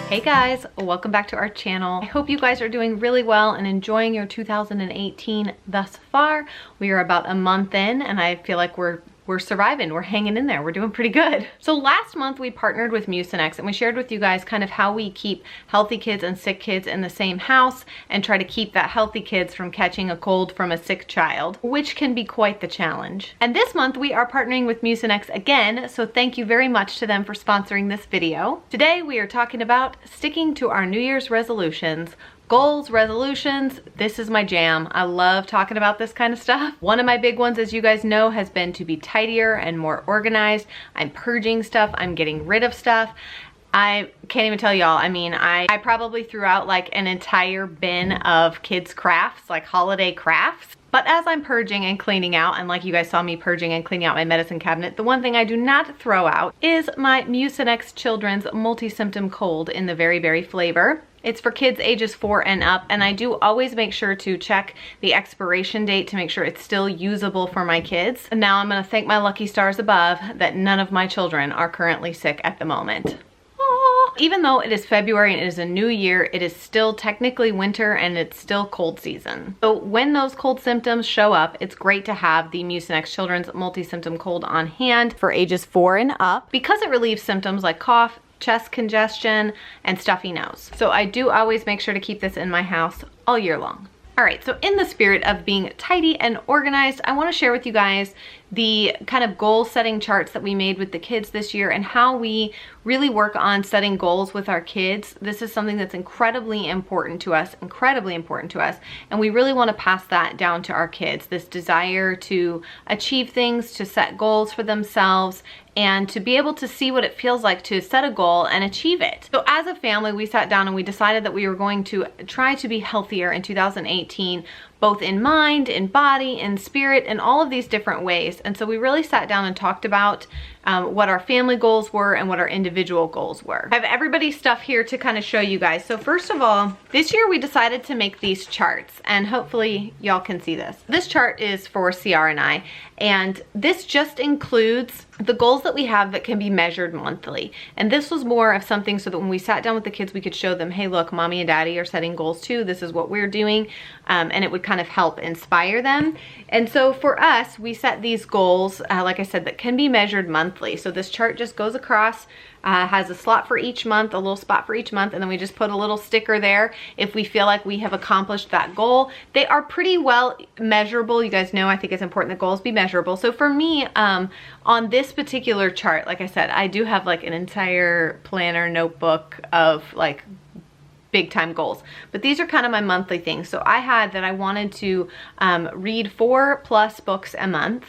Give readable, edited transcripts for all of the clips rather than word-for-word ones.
Hey guys, welcome back to our channel. I hope you guys are doing really well and enjoying your 2018 thus far. We are about a month in and I feel like we're surviving, we're hanging in there, we're doing pretty good. So last month we partnered with Mucus and we shared with you guys kind of how we keep healthy kids and sick kids in the same house and try to keep that healthy kids from catching a cold from a sick child, which can be quite the challenge. And this month we are partnering with Mucus again, so thank you very much to them for sponsoring this video. Today we are talking about sticking to our New Year's resolutions. Goals, resolutions, this is my jam. I love talking about this kind of stuff. One of my big ones, as you guys know, has been to be tidier and more organized. I'm purging stuff, I'm getting rid of stuff. I can't even tell y'all, I mean, I probably threw out like an entire bin of kids' crafts, like holiday crafts. But as I'm purging and cleaning out, and like you guys saw me purging and cleaning out my medicine cabinet, the one thing I do not throw out is my Mucus Children's multi-symptom cold in the Very Berry flavor. It's for kids ages 4 and up, and I do always make sure to check the expiration date to make sure it's still usable for my kids. And now I'm gonna thank my lucky stars above that none of my children are currently sick at the moment. Even though it is February and it is a new year, it is still technically winter and it's still cold season. So when those cold symptoms show up, it's great to have the Mucus Children's multi-symptom cold on hand for ages 4 and up because it relieves symptoms like cough, chest congestion, and stuffy nose. So I do always make sure to keep this in my house all year long. All right, so in the spirit of being tidy and organized, I want to share with you guys the kind of goal setting charts that we made with the kids this year and how we really work on setting goals with our kids. This is something that's incredibly important to us, and we really want to pass that down to our kids, this desire to achieve things, to set goals for themselves, and to be able to see what it feels like to set a goal and achieve it. So as a family, we sat down and we decided that we were going to try to be healthier in 2018, both in mind, in body, in spirit, in all of these different ways. And so we really sat down and talked about what our family goals were and what our individual goals were. I have everybody's stuff here to kind of show you guys. So first of all, this year we decided to make these charts, and hopefully y'all can see this. This chart is for CR and I, and this just includes the goals that we have that can be measured monthly. And this was more of something so that when we sat down with the kids, we could show them, hey, look, mommy and daddy are setting goals too. This is what we're doing. And it would kind of help inspire them. And so for us, we set these goals, like I said, that can be measured monthly. So this chart just goes across, has a slot for each month, a little spot for each month, and then we just put a little sticker there if we feel like we have accomplished that goal. They are pretty well measurable. You guys know I think it's important that goals be measurable. So for me, on this particular chart, like I said, I do have like an entire planner notebook of like big time goals, but these are kind of my monthly things. So I had that I wanted to read 4+ books a month.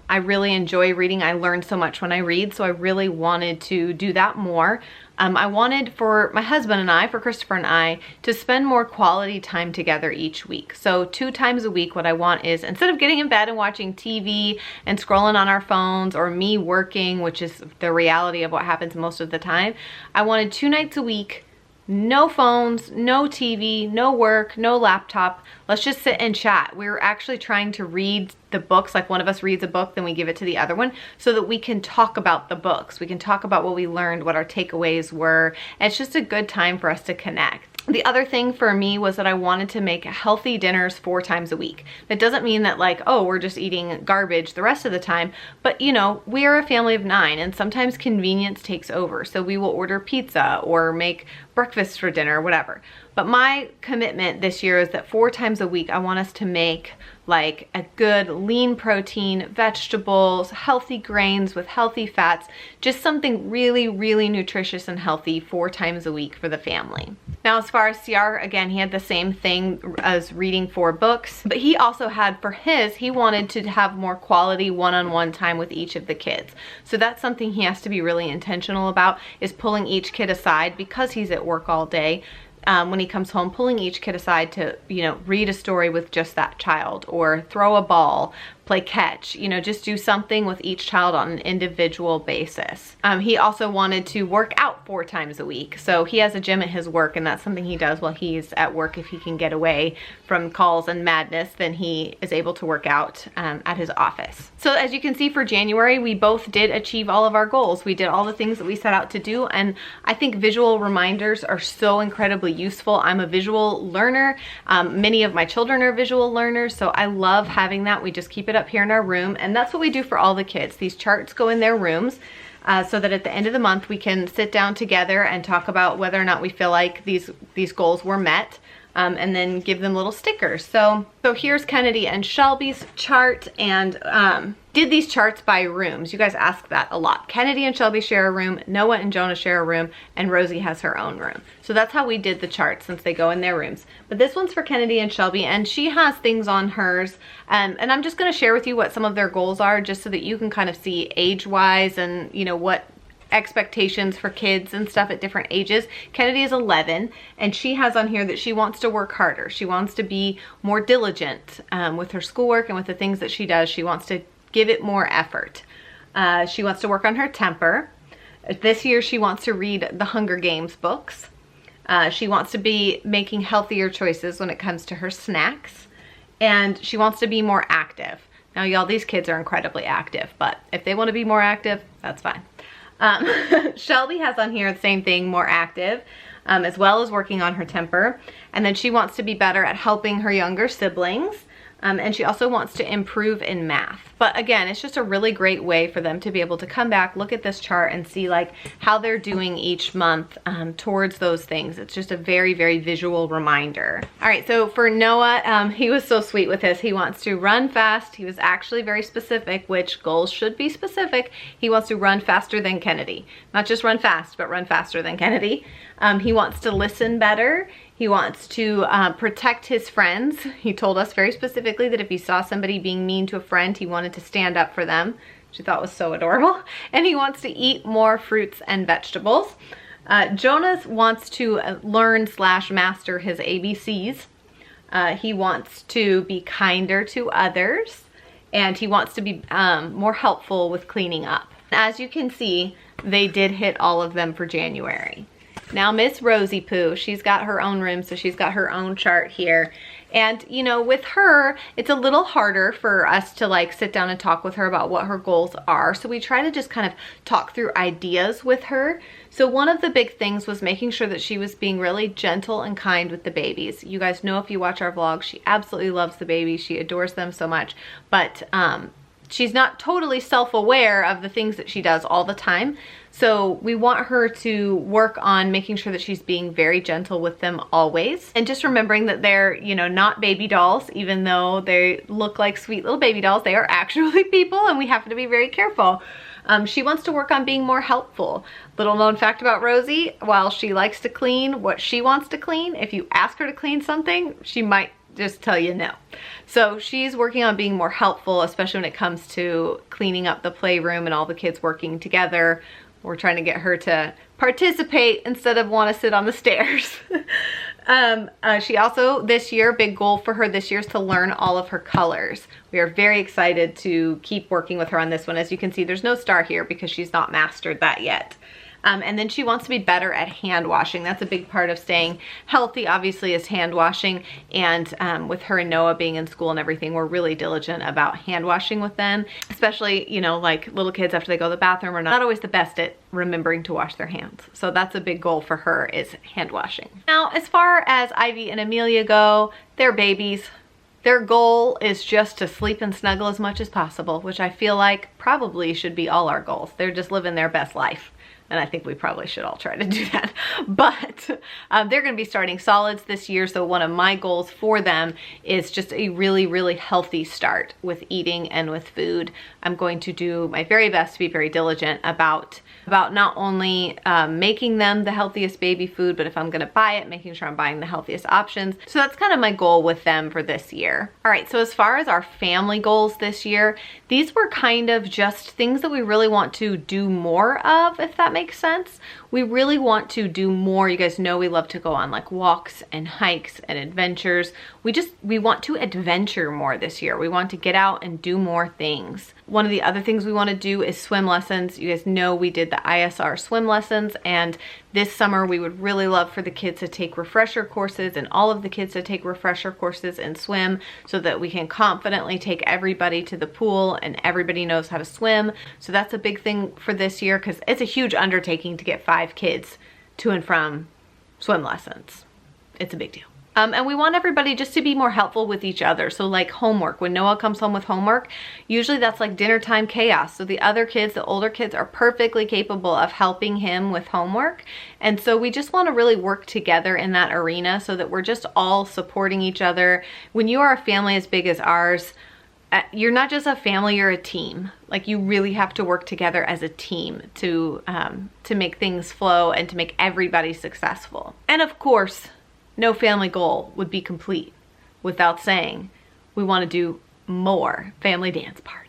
I really enjoy reading. I learn so much when I read, so I really wanted to do that more. I wanted for my husband and I, for Christopher and I, to spend more quality time together each week. So 2 times a week, what I want is, instead of getting in bed and watching TV and scrolling on our phones, or me working, which is the reality of what happens most of the time, I wanted 2 nights a week, no phones, no TV, no work, no laptop. Let's just sit and chat. We were actually trying to read the books, like one of us reads a book, then we give it to the other one, so that we can talk about the books. We can talk about what we learned, what our takeaways were. And it's just a good time for us to connect. The other thing for me was that I wanted to make healthy dinners 4 times a week. That doesn't mean that like, oh, we're just eating garbage the rest of the time, but you know, we are a family of 9 and sometimes convenience takes over. So we will order pizza or make breakfast for dinner, whatever. But my commitment this year is that 4 times a week, I want us to make like a good lean protein, vegetables, healthy grains with healthy fats, just something really, really nutritious and healthy 4 times a week for the family. Now, as far as CR, again, he had the same thing as reading 4 books, but he also had for his, he wanted to have more quality one-on-one time with each of the kids. So that's something he has to be really intentional about, is pulling each kid aside because he's at work all day. When he comes home, pulling each kid aside to, you know, read a story with just that child, or throw a ball, play catch, you know, just do something with each child on an individual basis. He also wanted to work out 4 times a week. So he has a gym at his work, and that's something he does while he's at work. If he can get away from calls and madness, then he is able to work out at his office. So as you can see, for January, we both did achieve all of our goals. We did all the things that we set out to do, and I think visual reminders are so incredibly useful. I'm a visual learner. Many of my children are visual learners, so I love having that. We just keep it up here in our room, and that's what we do for all the kids. These charts go in their rooms so that at the end of the month we can sit down together and talk about whether or not we feel like these goals were met. And then give them little stickers. So here's Kennedy and Shelby's chart, and did these charts by rooms. You guys ask that a lot. Kennedy and Shelby share a room, Noah and Jonah share a room, and Rosie has her own room. So that's how we did the chart, since they go in their rooms. But this one's for Kennedy and Shelby, and she has things on hers. And I'm just gonna share with you what some of their goals are, just so that you can kind of see age-wise and, you know, what expectations for kids and stuff at different ages. Kennedy is 11, and she has on here that she wants to work harder. She wants to be more diligent with her schoolwork and with the things that she does. She wants to give it more effort. She wants to work on her temper. This year she wants to read the Hunger Games books. She wants to be making healthier choices when it comes to her snacks, and she wants to be more active. Now y'all, these kids are incredibly active, but if they want to be more active, that's fine. Shelby has on here the same thing, more active, as well as working on her temper. And then she wants to be better at helping her younger siblings. And she also wants to improve in math. But again, it's just a really great way for them to be able to come back, look at this chart, and see like how they're doing each month towards those things. It's just a very, very visual reminder. All right, so for Noah, he was so sweet with this. He wants to run fast. He was actually very specific, which goals should be specific. He wants to run faster than Kennedy. Not just run fast, but run faster than Kennedy. He wants to listen better. He wants to protect his friends. He told us very specifically that if he saw somebody being mean to a friend, he wanted to stand up for them, which I thought was so adorable. And he wants to eat more fruits and vegetables. Jonas wants to learn/master his ABCs. He wants to be kinder to others, and he wants to be more helpful with cleaning up. As you can see, they did hit all of them for January. Now Miss Rosie Poo, she's got her own room, so she's got her own chart here. And you know, with her, it's a little harder for us to like sit down and talk with her about what her goals are. So we try to just kind of talk through ideas with her. So one of the big things was making sure that she was being really gentle and kind with the babies. You guys know, if you watch our vlog, she absolutely loves the babies. She adores them so much. But she's not totally self-aware of the things that she does all the time. So we want her to work on making sure that she's being very gentle with them always. And just remembering that they're, you know, not baby dolls, even though they look like sweet little baby dolls. They are actually people, and we have to be very careful. She wants to work on being more helpful. Little known fact about Rosie, while she likes to clean what she wants to clean, if you ask her to clean something, she might just tell you no. So she's working on being more helpful, especially when it comes to cleaning up the playroom and all the kids working together. We're trying to get her to participate instead of want to sit on the stairs. She also, this year, big goal for her this year is to learn all of her colors. We are very excited to keep working with her on this one. As you can see, there's no star here because she's not mastered that yet. And then she wants to be better at hand washing. That's a big part of staying healthy, obviously, is hand washing. And with her and Noah being in school and everything, we're really diligent about hand washing with them. Especially, you know, like little kids after they go to the bathroom are not always the best at remembering to wash their hands. So that's a big goal for her, is hand washing. Now, as far as Ivy and Amelia go, they're babies. Their goal is just to sleep and snuggle as much as possible, which I feel like probably should be all our goals. They're just living their best life. And I think we probably should all try to do that. But they're going to be starting solids this year. So one of my goals for them is just a really, really healthy start with eating and with food. I'm going to do my very best to be very diligent about not only making them the healthiest baby food, but if I'm going to buy it, making sure I'm buying the healthiest options. So that's kind of my goal with them for this year. All right, so as far as our family goals this year, these were kind of just things that we really want to do more of, if that makes sense. We really want to do more. You guys know we love to go on like walks and hikes and adventures. We want to adventure more this year. We want to get out and do more things. One of the other things we want to do is swim lessons. You guys know we did the ISR swim lessons, and this summer we would really love for the kids to take refresher courses and all of the kids to take refresher courses and swim, so that we can confidently take everybody to the pool and everybody knows how to swim. So that's a big thing for this year, because it's a huge undertaking to get 5 kids to and from swim lessons. It's a big deal. And we want everybody just to be more helpful with each other. So like homework, when Noah comes home with homework, usually that's like dinner time chaos. So the other kids, the older kids, are perfectly capable of helping him with homework. And so we just want to really work together in that arena so that we're just all supporting each other. When you are a family as big as ours, you're not just a family, you're a team. Like, you really have to work together as a team to make things flow and to make everybody successful. And of course, no family goal would be complete without saying we want to do more family dance parties.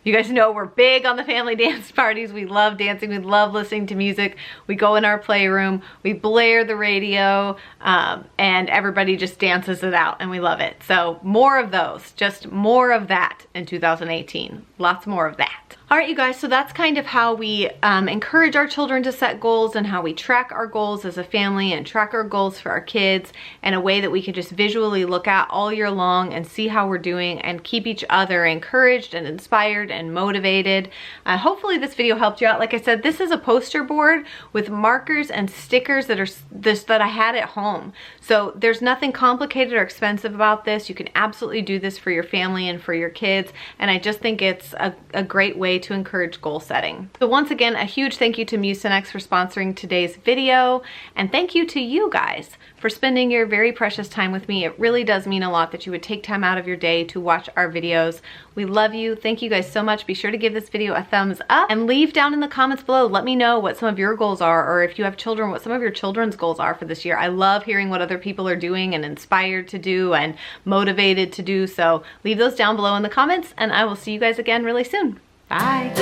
You guys know we're big on the family dance parties. We love dancing. We love listening to music. We go in our playroom, we blare the radio, and everybody just dances it out, and we love it. So more of those, just more of that in 2018. Lots more of that. All right, you guys, so that's kind of how we encourage our children to set goals, and how we track our goals as a family and track our goals for our kids in a way that we can just visually look at all year long and see how we're doing and keep each other encouraged and inspired and motivated. Hopefully this video helped you out. Like I said, this is a poster board with markers and stickers that I had at home. So there's nothing complicated or expensive about this. You can absolutely do this for your family and for your kids, and I just think it's a great way to encourage goal setting. So once again, a huge thank you to Mucinex for sponsoring today's video, and thank you to you guys for spending your very precious time with me. It really does mean a lot that you would take time out of your day to watch our videos. We love you. Thank you guys so much. Be sure to give this video a thumbs up and leave down in the comments below. Let me know what some of your goals are, or if you have children, what some of your children's goals are for this year. I love hearing what other people are doing and inspired to do and motivated to do. So leave those down below in the comments, and I will see you guys again really soon. Bye.